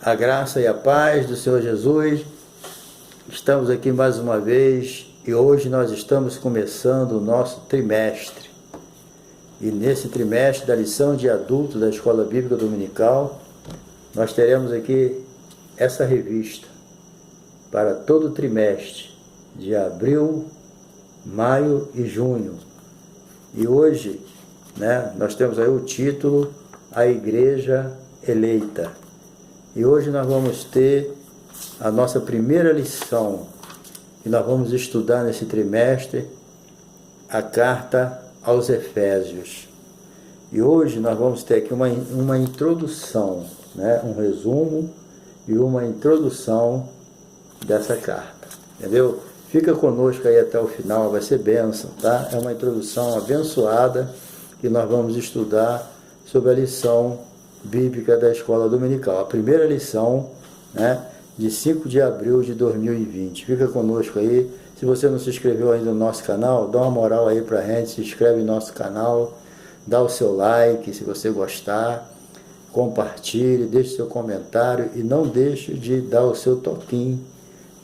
A graça e a paz do Senhor Jesus. Estamos aqui mais uma vez e hoje nós estamos começando o nosso trimestre. E nesse trimestre da lição de adulto da Escola Bíblica Dominical, nós teremos aqui essa revista para todo o trimestre de abril, maio e junho. E hoje, nós temos aí o título A Igreja Eleita. E hoje nós vamos ter a nossa primeira lição, e nós vamos estudar nesse trimestre a carta aos Efésios. E hoje nós vamos ter aqui uma introdução, um resumo e uma introdução dessa carta, entendeu? Fica conosco aí até o final, vai ser bênção, tá? É uma introdução abençoada que nós vamos estudar sobre a lição bíblica da Escola Dominical, a primeira lição, de 5 de abril de 2020. Fica conosco aí. Se você não se inscreveu ainda no nosso canal, dá uma moral aí pra gente, se inscreve no nosso canal, dá o seu like se você gostar, compartilhe, deixe seu comentário e não deixe de dar o seu toquinho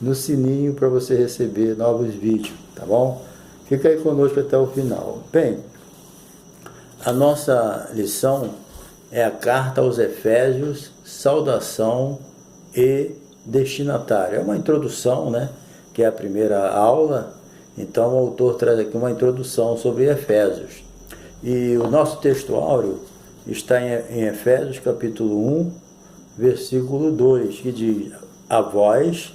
no sininho para você receber novos vídeos, tá bom? Fica aí conosco até o final. Bem, a nossa lição é a carta aos Efésios, saudação e destinatário. É uma introdução, que é a primeira aula. Então o autor traz aqui uma introdução sobre Efésios. E o nosso texto áureo está em Efésios capítulo 1, versículo 2, que diz: a vós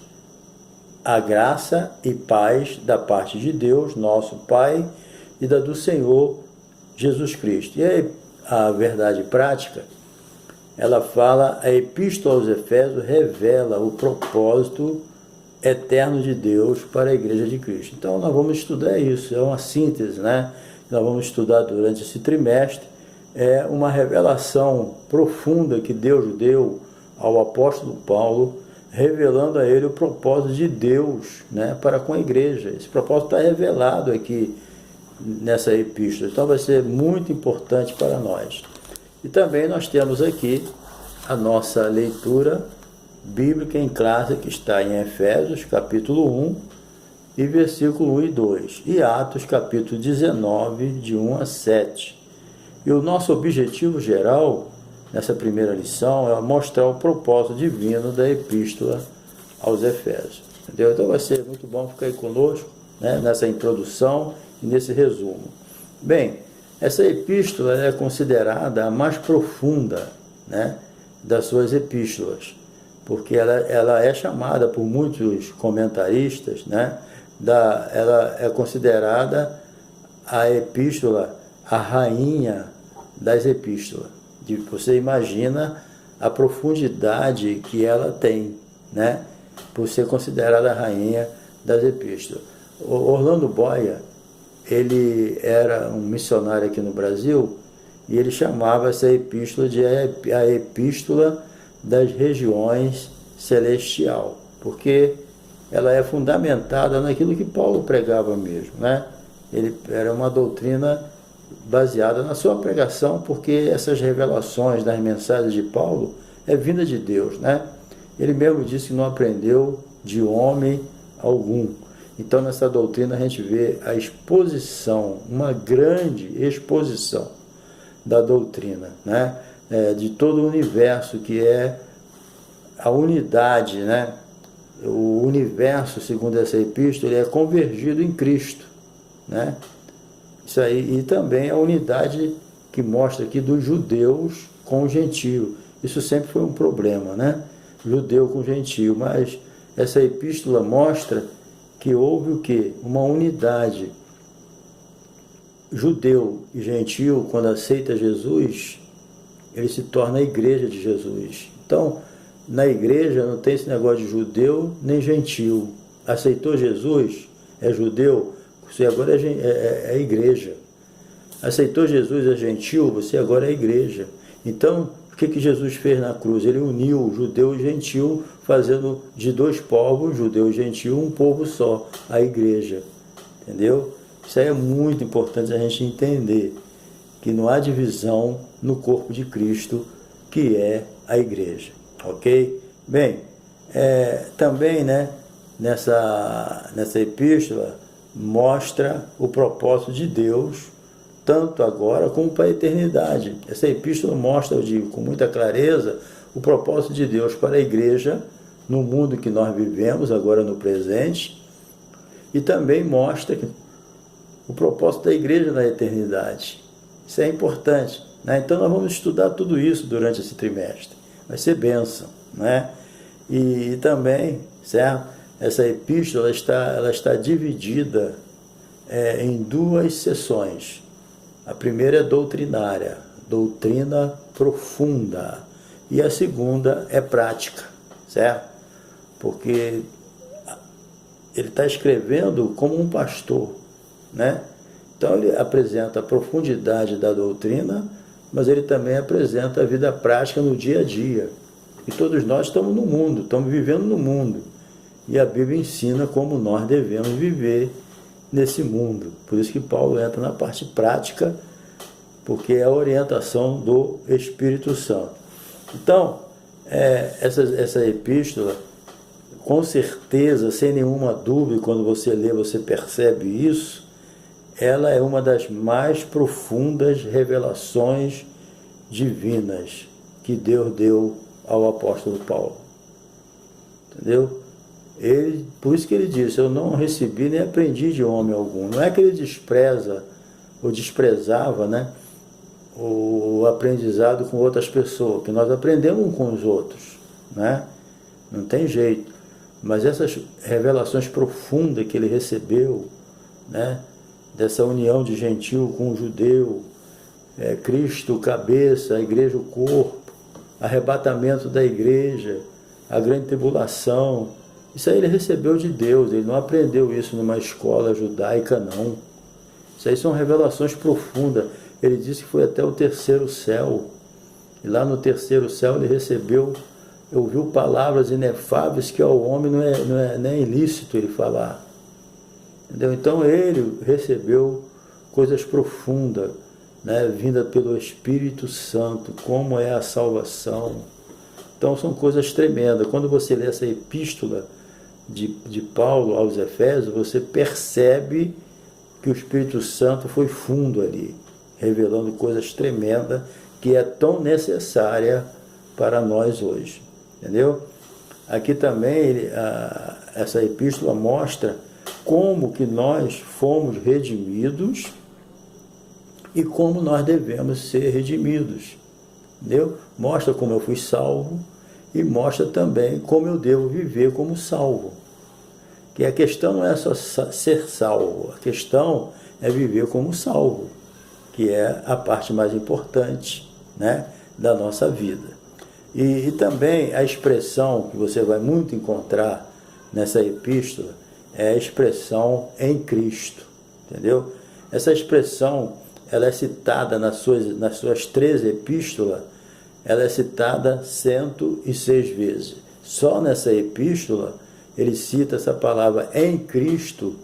a graça e paz da parte de Deus, nosso Pai, e da do Senhor Jesus Cristo. E aí, a verdade prática, ela fala, a Epístola aos Efésios revela o propósito eterno de Deus para a Igreja de Cristo. Então nós vamos estudar isso, é uma síntese, nós vamos estudar durante esse trimestre, é uma revelação profunda que Deus deu ao apóstolo Paulo, revelando a ele o propósito de Deus, para com a Igreja. Esse propósito está revelado aqui nessa epístola, então vai ser muito importante para nós. E também nós temos aqui a nossa leitura bíblica em classe, que está em Efésios capítulo 1 e versículo 1 e 2, e Atos capítulo 19 de 1 a 7. E o nosso objetivo geral nessa primeira lição é mostrar o propósito divino da epístola aos Efésios, entendeu? Então vai ser muito bom ficar aí conosco, nessa introdução e nesse resumo. Bem, essa epístola é considerada a mais profunda, das suas epístolas, porque ela é chamada por muitos comentaristas, ela é considerada a epístola, a rainha das epístolas. Você imagina a profundidade que ela tem, por ser considerada a rainha das epístolas. Orlando Boyer, ele era um missionário aqui no Brasil e ele chamava essa epístola de a epístola das regiões celestial, porque ela é fundamentada naquilo que Paulo pregava mesmo, Ele era uma doutrina baseada na sua pregação, porque essas revelações das mensagens de Paulo é vinda de Deus, Ele mesmo disse que não aprendeu de homem algum. Então, nessa doutrina, a gente vê a exposição, uma grande exposição da doutrina, de todo o universo, que é a unidade, O universo, segundo essa epístola, ele é convergido em Cristo, Isso aí, e também a unidade que mostra aqui dos judeus com o gentio. Isso sempre foi um problema, Judeu com gentio, mas essa epístola mostra que houve o quê? Uma unidade. Judeu e gentio, quando aceita Jesus, ele se torna a igreja de Jesus. Então, na igreja não tem esse negócio de judeu nem gentio. Aceitou Jesus, é judeu, você agora é igreja. Aceitou Jesus, é gentio, você agora é igreja. Então, o que Jesus fez na cruz? Ele uniu judeu e gentio, fazendo de dois povos, judeu e gentio, um povo só, a igreja. Entendeu? Isso aí é muito importante a gente entender, que não há divisão no corpo de Cristo, que é a igreja. Ok? Bem, também, né, nessa epístola mostra o propósito de Deus, tanto agora como para a eternidade. Essa epístola mostra, eu digo, com muita clareza, o propósito de Deus para a igreja no mundo que nós vivemos, agora no presente, e também mostra o propósito da igreja na eternidade. Isso é importante, né? Então nós vamos estudar tudo isso durante esse trimestre. Vai ser bênção, né? E também, certo? Essa epístola ela está dividida em duas sessões. A primeira é doutrinária, doutrina profunda. E a segunda é prática, certo? Porque ele está escrevendo como um pastor, né? Então ele apresenta a profundidade da doutrina, mas ele também apresenta a vida prática no dia a dia. E todos nós estamos no mundo, estamos vivendo no mundo. E a Bíblia ensina como nós devemos viver nesse mundo. Por isso que Paulo entra na parte prática, porque é a orientação do Espírito Santo. Então, essa epístola, com certeza, sem nenhuma dúvida, quando você lê, você percebe isso, ela é uma das mais profundas revelações divinas que Deus deu ao apóstolo Paulo. Entendeu? Por isso que ele disse, eu não recebi nem aprendi de homem algum. Não é que ele despreza ou desprezava, né, o aprendizado com outras pessoas, que nós aprendemos com os outros, né? Não tem jeito. Mas essas revelações profundas que ele recebeu, né, dessa união de gentil com o judeu, Cristo cabeça, a igreja o corpo, arrebatamento da igreja, a grande tribulação, isso aí ele recebeu de Deus, ele não aprendeu isso numa escola judaica, não. Isso aí são revelações profundas. Ele disse que foi até o terceiro céu, e lá no terceiro céu ele ouviu palavras inefáveis que ao homem não é ilícito ele falar. Entendeu? Então ele recebeu coisas profundas, né, vinda pelo Espírito Santo, como é a salvação. Então são coisas tremendas. Quando você lê essa epístola de Paulo aos Efésios, você percebe que o Espírito Santo foi fundo ali, revelando coisas tremendas que é tão necessária para nós hoje. Entendeu? Aqui também essa epístola mostra como que nós fomos redimidos e como nós devemos ser redimidos. Entendeu? Mostra como eu fui salvo e mostra também como eu devo viver como salvo. Que a questão não é só ser salvo, a questão é viver como salvo, que é a parte mais importante, né, da nossa vida. E também a expressão que você vai muito encontrar nessa epístola é a expressão em Cristo, entendeu? Essa expressão, ela é citada nas suas 13 epístolas, ela é citada 106 vezes. Só nessa epístola, ele cita essa palavra em Cristo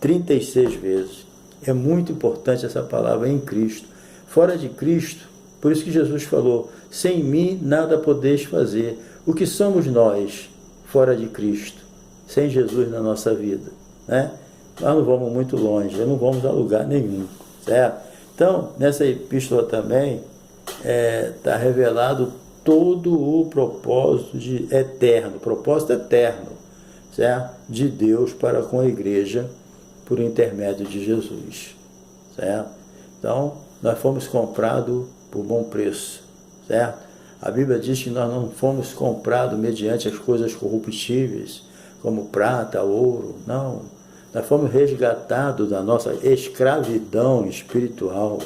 36 vezes. É muito importante essa palavra em Cristo. Fora de Cristo, por isso que Jesus falou, sem mim nada podeis fazer. O que somos nós fora de Cristo, sem Jesus na nossa vida, né? Nós não vamos muito longe, não vamos a lugar nenhum, certo? Então, nessa epístola também está revelado todo o propósito propósito eterno, certo? De Deus para com a igreja por intermédio de Jesus, certo? Então, nós fomos comprados por bom preço, certo? A Bíblia diz que nós não fomos comprados mediante as coisas corruptíveis, como prata, ouro, não. Nós fomos resgatados da nossa escravidão espiritual.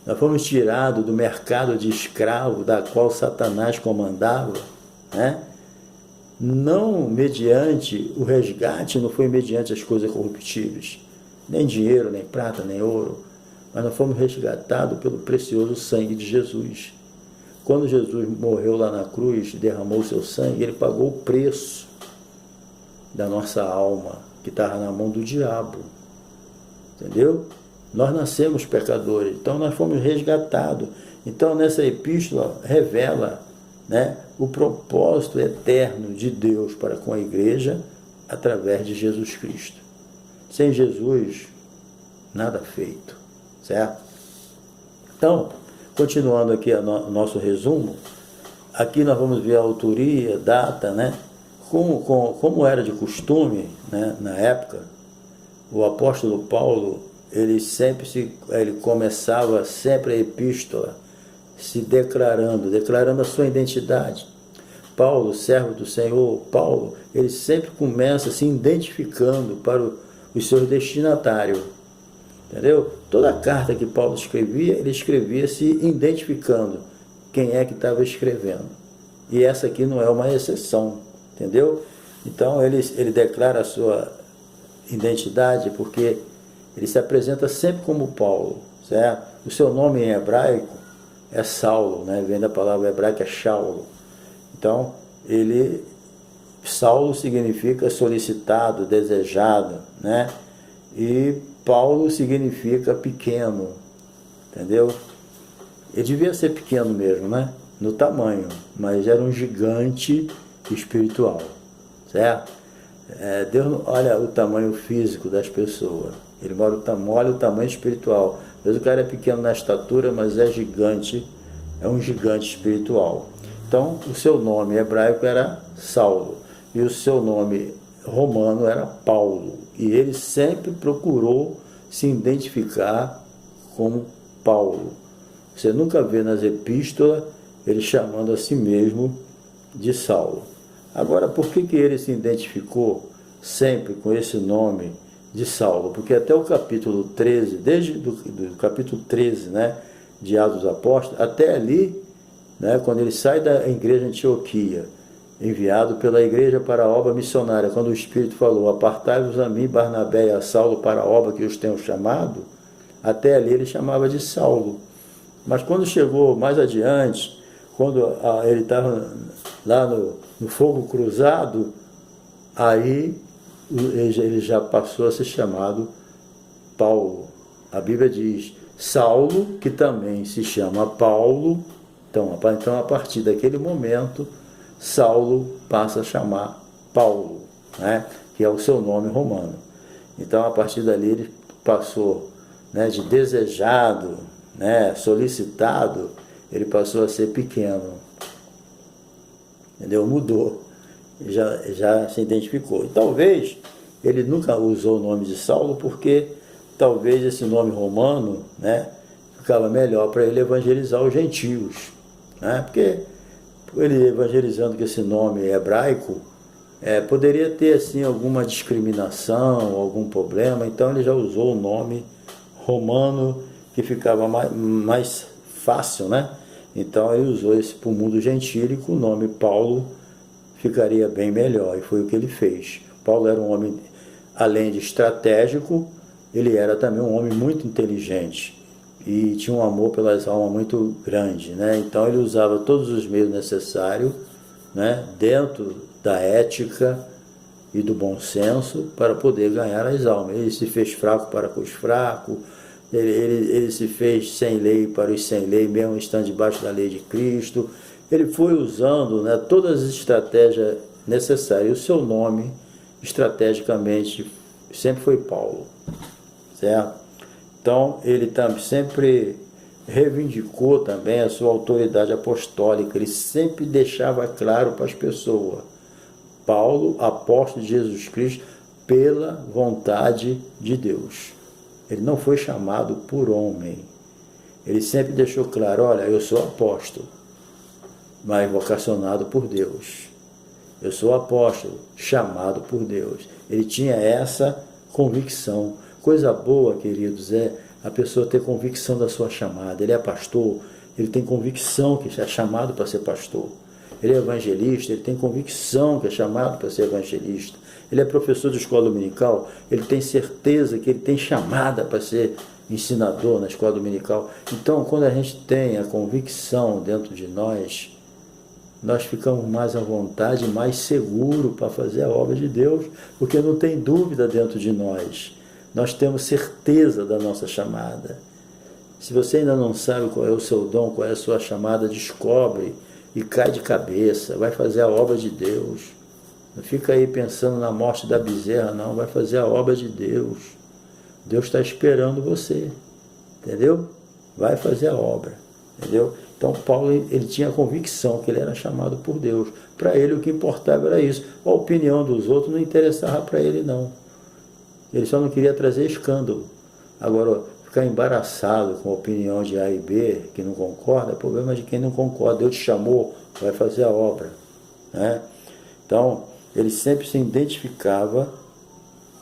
Nós fomos tirados do mercado de escravo da qual Satanás comandava, né? Não mediante o resgate, não foi mediante as coisas corruptíveis, nem dinheiro, nem prata, nem ouro, mas nós fomos resgatados pelo precioso sangue de Jesus. Quando Jesus morreu lá na cruz, derramou seu sangue, ele pagou o preço da nossa alma, que estava na mão do diabo, entendeu? Nós nascemos pecadores, então nós fomos resgatados. Então nessa epístola revela, né, o propósito eterno de Deus para com a igreja através de Jesus Cristo. Sem Jesus, nada feito, certo? Então, continuando aqui o nosso resumo, aqui nós vamos ver a autoria, data, né? Como era de costume, né, na época, o apóstolo Paulo, ele começava sempre a epístola se declarando a sua identidade. Paulo, servo do Senhor, Paulo, ele sempre começa se identificando para os seus destinatários. Entendeu? Toda a carta que Paulo escrevia, ele escrevia se identificando quem é que estava escrevendo. E essa aqui não é uma exceção, entendeu? Então ele declara a sua identidade porque ele se apresenta sempre como Paulo, certo? O seu nome em hebraico é Saulo, né? Vem da palavra hebraica Shaulo. Então, Saulo significa solicitado, desejado, né? E Paulo significa pequeno, entendeu? Ele devia ser pequeno mesmo, né? No tamanho, mas era um gigante espiritual, certo? Deus olha o tamanho físico das pessoas, ele olha o tamanho espiritual. Às vezes o cara é pequeno na estatura, mas é gigante, é um gigante espiritual. Então, o seu nome hebraico era Saulo, e o seu nome romano era Paulo, e ele sempre procurou se identificar como Paulo. Você nunca vê nas epístolas ele chamando a si mesmo de Saulo. Agora, por que ele se identificou sempre com esse nome de Saulo? Porque até o capítulo 13, desde do capítulo 13, né, de Atos dos Apóstolos, até ali, né, quando ele sai da igreja de Antioquia, enviado pela igreja para a obra missionária, quando o Espírito falou, apartai-vos a mim, Barnabé e a Saulo, para a obra que os tenho chamado, até ali ele chamava de Saulo. Mas quando chegou mais adiante, quando ele estava lá no fogo cruzado, aí ele já passou a ser chamado Paulo. A Bíblia diz, Saulo, que também se chama Paulo. Então, a partir daquele momento, Saulo passa a chamar Paulo, né, que é o seu nome romano. Então, a partir dali, ele passou, né, de desejado, né, solicitado, ele passou a ser pequeno. Entendeu? Mudou. Já se identificou. E talvez ele nunca usou o nome de Saulo porque talvez esse nome romano, né, ficava melhor para ele evangelizar os gentios, né? Porque ele evangelizando com esse nome hebraico, poderia ter assim alguma discriminação, algum problema, então ele já usou o nome romano que ficava mais fácil, né? Então ele usou esse para o mundo gentílico, o nome Paulo ficaria bem melhor, e foi o que ele fez. Paulo era um homem, além de estratégico, ele era também um homem muito inteligente e tinha um amor pelas almas muito grande, né? Então ele usava todos os meios necessários, né, dentro da ética e do bom senso para poder ganhar as almas. Ele se fez fraco para com os fracos, ele se fez sem lei para os sem lei, mesmo estando debaixo da lei de Cristo. Ele foi usando, né, todas as estratégias necessárias. E o seu nome, estrategicamente, sempre foi Paulo, certo? Então, ele sempre reivindicou também a sua autoridade apostólica. Ele sempre deixava claro para as pessoas, Paulo, apóstolo de Jesus Cristo, pela vontade de Deus. Ele não foi chamado por homem. Ele sempre deixou claro, olha, eu sou apóstolo, mas vocacionado por Deus. Eu sou apóstolo, chamado por Deus. Ele tinha essa convicção. Coisa boa, queridos, é a pessoa ter convicção da sua chamada. Ele é pastor, ele tem convicção que é chamado para ser pastor. Ele é evangelista, ele tem convicção que é chamado para ser evangelista. Ele é professor de escola dominical, ele tem certeza que ele tem chamada para ser ensinador na escola dominical. Então, quando a gente tem a convicção dentro de nós ficamos mais à vontade, mais seguro para fazer a obra de Deus, porque não tem dúvida dentro de nós. Nós temos certeza da nossa chamada. Se você ainda não sabe qual é o seu dom, qual é a sua chamada, descobre, e cai de cabeça, vai fazer a obra de Deus. Não fica aí pensando na morte da bezerra, não, vai fazer a obra de Deus. Deus está esperando você, entendeu? Vai fazer a obra, entendeu? Então Paulo, ele tinha a convicção que ele era chamado por Deus. Para ele o que importava era isso. A opinião dos outros não interessava para ele, não. Ele só não queria trazer escândalo. Agora, ficar embaraçado com a opinião de A e B, que não concorda, é problema de quem não concorda. Deus te chamou, vai fazer a obra, né? Então, ele sempre se identificava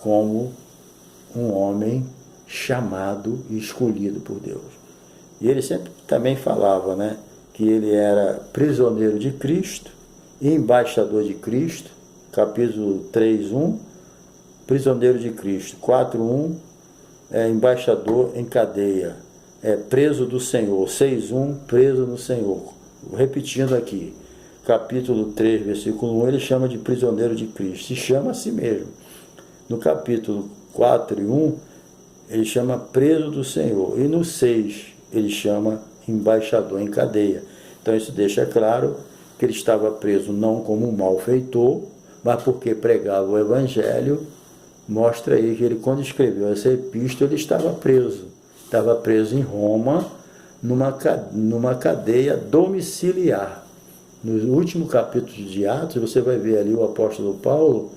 como um homem chamado e escolhido por Deus. E ele sempre também falava, né, que ele era prisioneiro de Cristo, embaixador de Cristo, capítulo 3:1, prisioneiro de Cristo, 4:1, embaixador em cadeia, preso do Senhor, 6:1, preso no Senhor. Repetindo aqui, capítulo 3, versículo 1, ele chama de prisioneiro de Cristo, se chama a si mesmo. No capítulo 4:1, ele chama preso do Senhor, e no 6, ele chama embaixador em cadeia. Então isso deixa claro que ele estava preso não como um malfeitor, mas porque pregava o Evangelho. Mostra aí que ele, quando escreveu essa epístola, ele estava preso em Roma, numa cadeia domiciliar. No último capítulo de Atos, você vai ver ali o apóstolo Paulo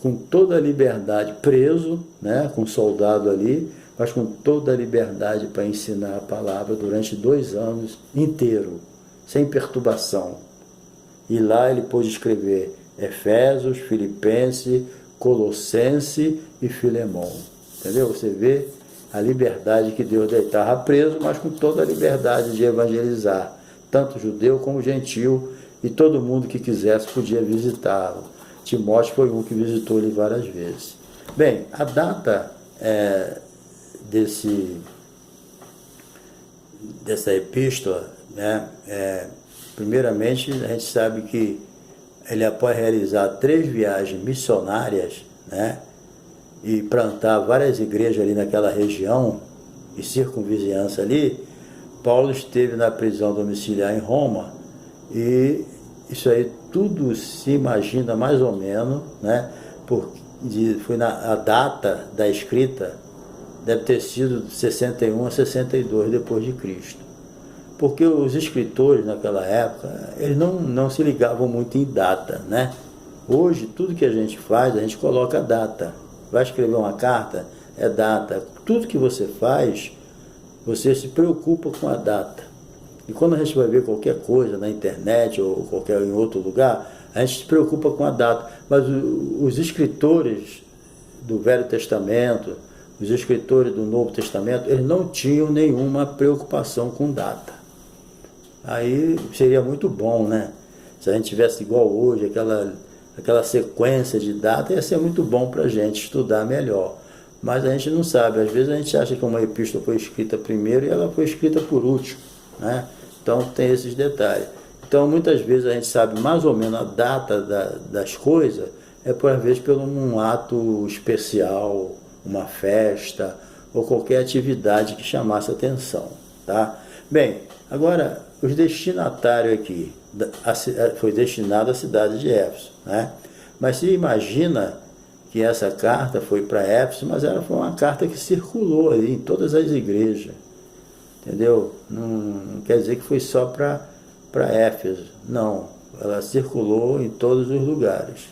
com toda a liberdade, preso, né, com um soldado ali, mas com toda a liberdade para ensinar a palavra durante 2 anos inteiro, sem perturbação. E lá ele pôde escrever Efésios, Filipenses, Colossenses e Filemão. Entendeu? Você vê a liberdade que Deus deu. Ele estava preso, mas com toda a liberdade de evangelizar, tanto judeu como gentil, e todo mundo que quisesse podia visitá-lo. Timóteo foi um que visitou ele várias vezes. Bem, a data dessa epístola, né, primeiramente a gente sabe que ele, após realizar 3 viagens missionárias, né, e plantar várias igrejas ali naquela região e circunvizinhança ali, Paulo esteve na prisão domiciliar em Roma, e isso aí tudo se imagina mais ou menos, né, foi a data da escrita deve ter sido de 61 a 62 depois de Cristo. Porque os escritores naquela época, eles não se ligavam muito em data, né? Hoje, tudo que a gente faz, a gente coloca data. Vai escrever uma carta, é data. Tudo que você faz, você se preocupa com a data. E quando a gente vai ver qualquer coisa na internet ou em outro lugar, a gente se preocupa com a data. Mas os escritores do Velho Testamento, os escritores do Novo Testamento, eles não tinham nenhuma preocupação com data. Aí seria muito bom, né? Se a gente tivesse igual hoje, aquela sequência de data, ia ser muito bom para a gente estudar melhor. Mas a gente não sabe, às vezes a gente acha que uma epístola foi escrita primeiro e ela foi escrita por último, né? Então tem esses detalhes. Então muitas vezes a gente sabe mais ou menos a data das coisas, por vezes por um ato especial, uma festa ou qualquer atividade que chamasse atenção, tá? Bem, agora os destinatários aqui, foi destinado à cidade de Éfeso, né? Mas se imagina que essa carta foi para Éfeso, mas ela foi uma carta que circulou ali em todas as igrejas, entendeu? Não quer dizer que foi só para Éfeso, não, ela circulou em todos os lugares.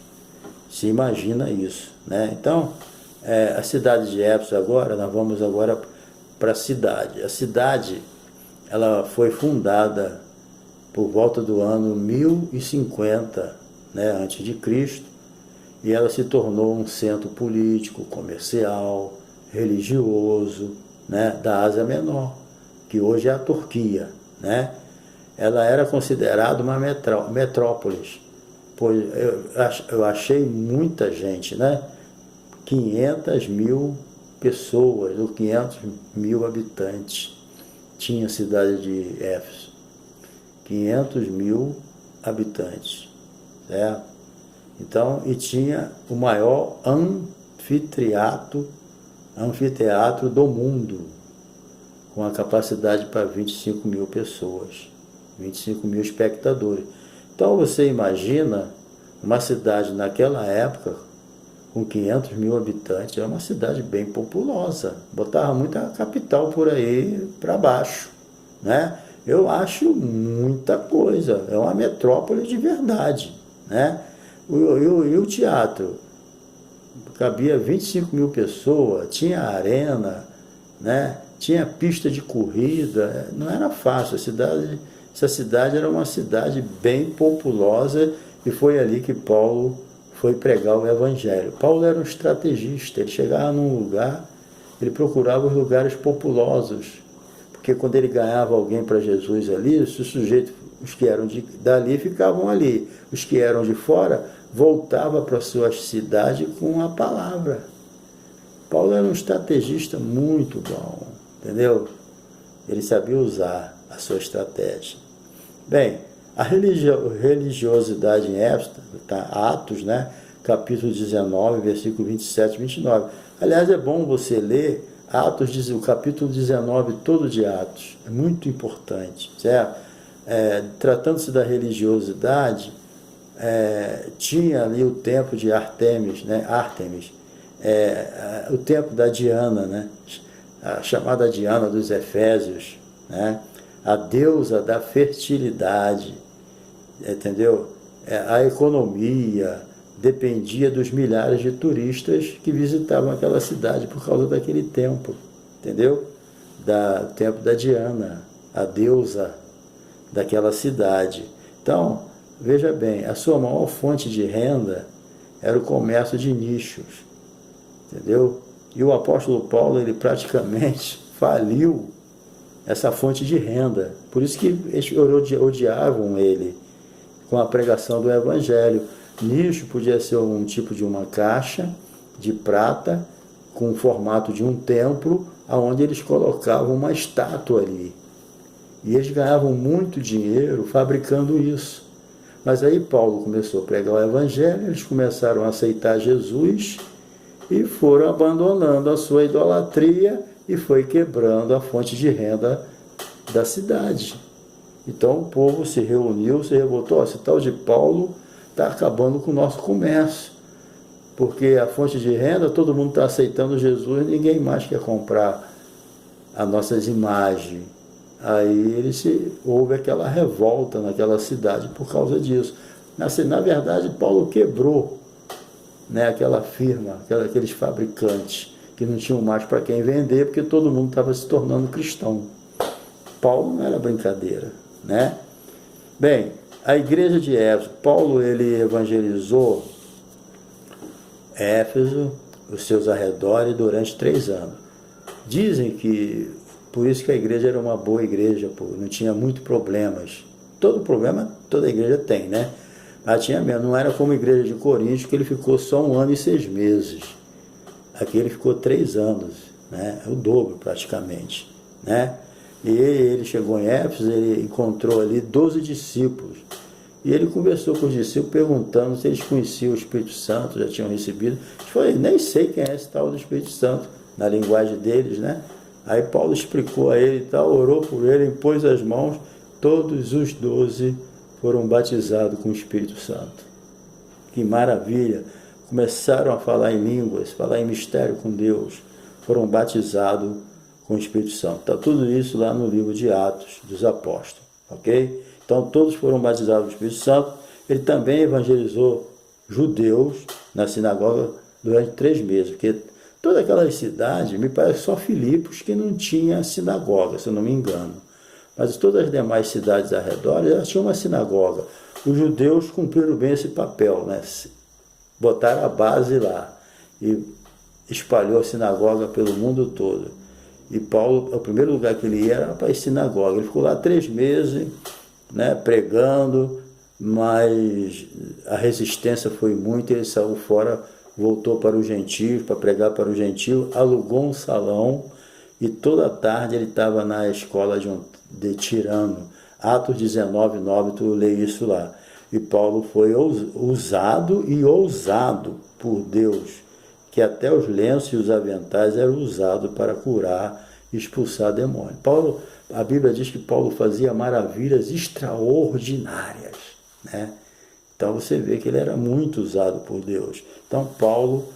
Se imagina isso, né? Então, a cidade de Éfeso agora, nós vamos agora para a cidade. A cidade, ela foi fundada por volta do ano 1050, né, antes de Cristo, e ela se tornou um centro político, comercial, religioso, né, da Ásia Menor, que hoje é a Turquia, né? Ela era considerada uma metrópolis, pois eu achei muita gente, né? 500.000 pessoas, ou 500.000 habitantes, tinha a cidade de Éfeso. 500.000 habitantes, certo? Então, e tinha o maior anfiteatro do mundo, com a capacidade para 25.000 pessoas, 25.000 espectadores. Então você imagina uma cidade naquela época com 500 mil habitantes, é uma cidade bem populosa, botava muita capital por aí para baixo, né? Eu acho muita coisa, é uma metrópole de verdade, né? E o teatro, cabia 25 mil pessoas, tinha arena, né? Tinha pista de corrida, não era fácil, essa cidade era uma cidade bem populosa e foi ali que Paulo foi pregar o evangelho. Paulo era um estrategista, ele chegava num lugar, ele procurava os lugares populosos, porque quando ele ganhava alguém para Jesus ali, os sujeitos, os que eram dali ficavam ali, os que eram de fora voltavam para a sua cidade com a palavra. Paulo era um estrategista muito bom, entendeu? Ele sabia usar a sua estratégia. Bem, a religiosidade em Éfeso, tá? Atos, né? Capítulo 19, versículo 27 e 29. Aliás, é bom você ler Atos, o capítulo 19 todo de Atos. É muito importante, certo? Tratando-se da religiosidade, tinha ali o templo de Artemis, né? O templo da Diana, né? A chamada Diana dos Efésios, né? A deusa da fertilidade, entendeu? A economia dependia dos milhares de turistas que visitavam aquela cidade por causa daquele templo, entendeu? O templo da Diana, a deusa daquela cidade. Então, veja bem, a sua maior fonte de renda era o comércio de nichos, entendeu? E o apóstolo Paulo, ele praticamente faliu essa fonte de renda. Por isso que eles odiavam ele com a pregação do evangelho. Nicho podia ser um tipo de uma caixa de prata com o formato de um templo, onde eles colocavam uma estátua ali. E eles ganhavam muito dinheiro fabricando isso. Mas aí Paulo começou a pregar o evangelho, eles começaram a aceitar Jesus e foram abandonando a sua idolatria e foi quebrando a fonte de renda da cidade. Então o povo se reuniu, se revoltou, esse tal de Paulo está acabando com o nosso comércio, porque a fonte de renda, todo mundo está aceitando Jesus, ninguém mais quer comprar as nossas imagens. Aí houve aquela revolta naquela cidade por causa disso. Na verdade, Paulo quebrou, né, aquela firma, aqueles fabricantes que não tinham mais para quem vender, porque todo mundo estava se tornando cristão. Paulo não era brincadeira, né? Bem, a igreja de Éfeso, Paulo ele evangelizou Éfeso, os seus arredores, durante 3 anos. Dizem que por isso que a igreja era uma boa igreja, não tinha muitos problemas. Todo problema toda igreja tem, né? Mas tinha mesmo, não era como a igreja de Corinto, que ele ficou só 1 ano e 6 meses. Aqui ele ficou 3 anos, né? É o dobro praticamente, né? E ele chegou em Éfeso, ele encontrou ali 12 discípulos. E ele conversou com os discípulos, perguntando se eles conheciam o Espírito Santo, já tinham recebido. Ele falou, nem sei quem é esse tal do Espírito Santo, na linguagem deles, né? Aí Paulo explicou a ele e tal, orou por ele, impôs as mãos, todos os 12 foram batizados com o Espírito Santo. Que maravilha! Começaram a falar em línguas, falar em mistério com Deus, foram batizados com o Espírito Santo. Está tudo isso lá no livro de Atos dos Apóstolos, ok? Então todos foram batizados com o Espírito Santo. Ele também evangelizou judeus na sinagoga durante 3 meses, porque toda aquela cidade, me parece só Filipos que não tinha sinagoga, se eu não me engano. Mas todas as demais cidades ao redor, elas tinham uma sinagoga. Os judeus cumpriram bem esse papel, né? Botaram a base lá e espalhou a sinagoga pelo mundo todo. E Paulo, o primeiro lugar que ele ia era para a sinagoga. Ele ficou lá 3 meses, né, pregando, mas a resistência foi muita, ele saiu fora, voltou para os gentios, para pregar para os gentios, alugou um salão e toda tarde ele estava na escola de Tirano. Atos 19, 9, tu lê isso lá. E Paulo foi usado e ousado por Deus, que até os lenços e os aventais eram usados para curar e expulsar demônios. A Bíblia diz que Paulo fazia maravilhas extraordinárias, né? Então você vê que ele era muito usado por Deus. Então Paulo,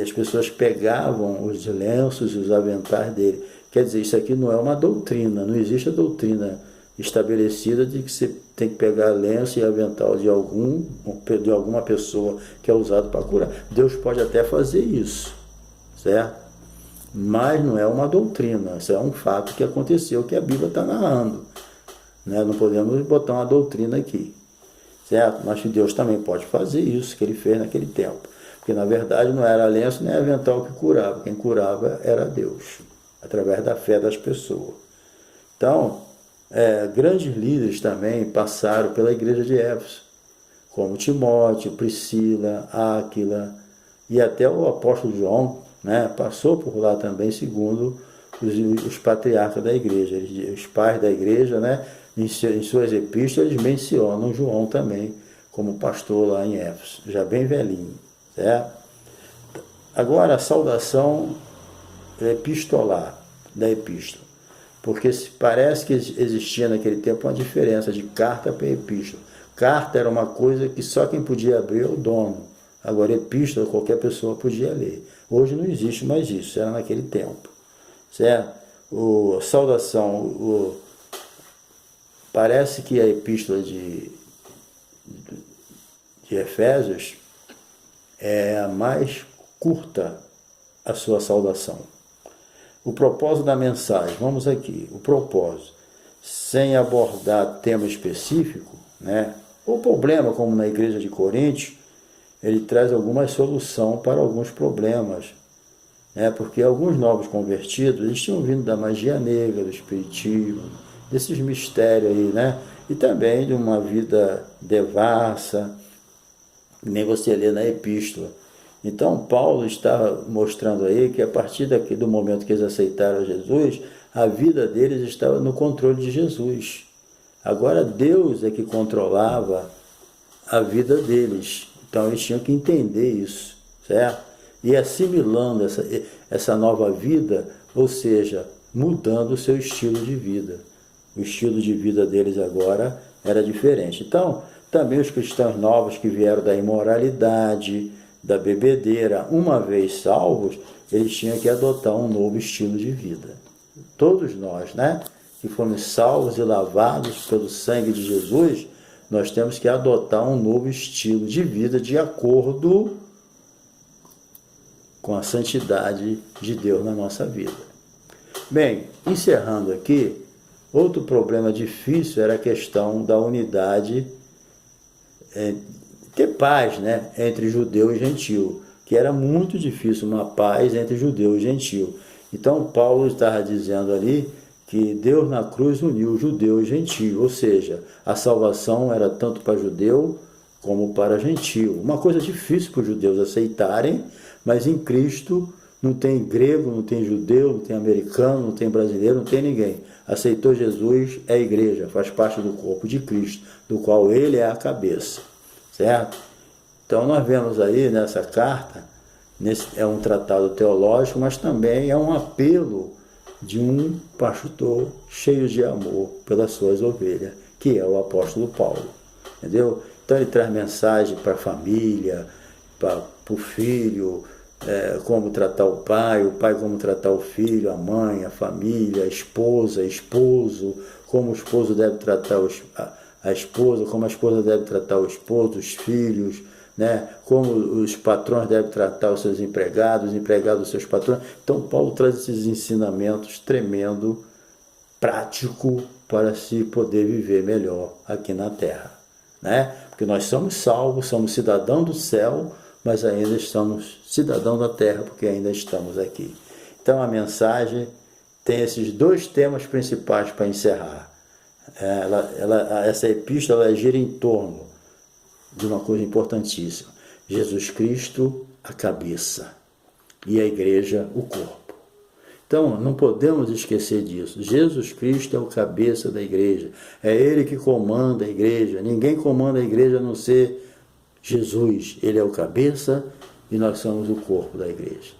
as pessoas pegavam os lenços e os aventais dele. Quer dizer, isso aqui não é uma doutrina, não existe a doutrina estabelecida de que você tem que pegar lenço e avental de alguma pessoa que é usado para curar. Deus pode até fazer isso, certo? Mas não é uma doutrina, isso é um fato que aconteceu, que a Bíblia está narrando, né? Não podemos botar uma doutrina aqui, certo? Mas Deus também pode fazer isso que ele fez naquele tempo, porque na verdade não era lenço nem avental que curava, quem curava era Deus, através da fé das pessoas. Então, grandes líderes também passaram pela igreja de Éfeso, como Timóteo, Priscila, Áquila e até o apóstolo João, né, passou por lá também, segundo os patriarcas da igreja, os pais da igreja, né, em suas epístolas eles mencionam João também como pastor lá em Éfeso, já bem velhinho, certo? Agora a saudação epistolar da epístola, porque parece que existia naquele tempo uma diferença de carta para epístola. Carta era uma coisa que só quem podia abrir é o dono. Agora, epístola, qualquer pessoa podia ler. Hoje não existe mais isso, era naquele tempo, certo? Saudação, parece que a epístola de Efésios é a mais curta, a sua saudação. O propósito da mensagem, vamos aqui, o propósito, sem abordar tema específico, né? O problema, como na igreja de Coríntios, ele traz alguma solução para alguns problemas, né? Porque alguns novos convertidos, eles tinham vindo da magia negra, do espiritismo, desses mistérios aí, né? E também de uma vida devassa, nem você lê na epístola. Então Paulo está mostrando aí que a partir do momento que eles aceitaram Jesus, a vida deles estava no controle de Jesus. Agora Deus é que controlava a vida deles. Então eles tinham que entender isso, certo? E assimilando essa nova vida, ou seja, mudando o seu estilo de vida. O estilo de vida deles agora era diferente. Então, também os cristãos novos que vieram da imoralidade, da bebedeira, uma vez salvos, eles tinham que adotar um novo estilo de vida. Todos nós, né, que fomos salvos e lavados pelo sangue de Jesus, nós temos que adotar um novo estilo de vida de acordo com a santidade de Deus na nossa vida. Bem, encerrando aqui, outro problema difícil era a questão da unidade, ter paz, né, entre judeu e gentil, que era muito difícil uma paz entre judeu e gentil. Então Paulo estava dizendo ali que Deus na cruz uniu judeu e gentil, ou seja, a salvação era tanto para judeu como para gentil. Uma coisa difícil para os judeus aceitarem, mas em Cristo não tem grego, não tem judeu, não tem americano, não tem brasileiro, não tem ninguém. Aceitou Jesus, é a igreja, faz parte do corpo de Cristo, do qual ele é a cabeça, certo? Então nós vemos aí nessa carta, é um tratado teológico, mas também é um apelo de um pastor cheio de amor pelas suas ovelhas, que é o apóstolo Paulo, entendeu? Então ele traz mensagem para a família, para o filho, como tratar o pai como tratar o filho, a mãe, a família, a esposa, esposo, como o esposo deve tratar a esposa, como a esposa deve tratar o esposo, os filhos, né? Como os patrões devem tratar os seus empregados, os empregados os seus patrões. Então Paulo traz esses ensinamentos tremendo, prático, para se poder viver melhor aqui na terra, né? Porque nós somos salvos, somos cidadãos do céu, mas ainda estamos cidadãos da terra, porque ainda estamos aqui. Então a mensagem tem esses dois temas principais para encerrar. Essa epístola gira em torno de uma coisa importantíssima: Jesus Cristo, a cabeça, e a igreja, o corpo. Então, não podemos esquecer disso. Jesus Cristo é o cabeça da igreja. É ele que comanda a igreja. Ninguém comanda a igreja a não ser Jesus. Ele é o cabeça e nós somos o corpo da igreja.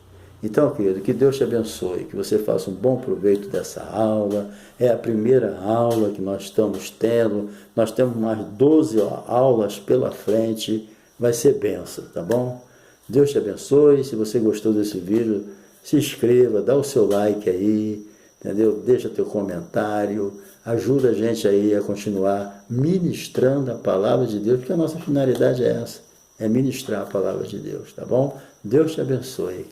Então, querido, que Deus te abençoe, que você faça um bom proveito dessa aula. É a primeira aula que nós estamos tendo, nós temos mais 12 aulas pela frente, vai ser bênção, tá bom? Deus te abençoe. Se você gostou desse vídeo, se inscreva, dá o seu like aí, entendeu? Deixa teu comentário, ajuda a gente aí a continuar ministrando a palavra de Deus, porque a nossa finalidade é essa, é ministrar a palavra de Deus, tá bom? Deus te abençoe.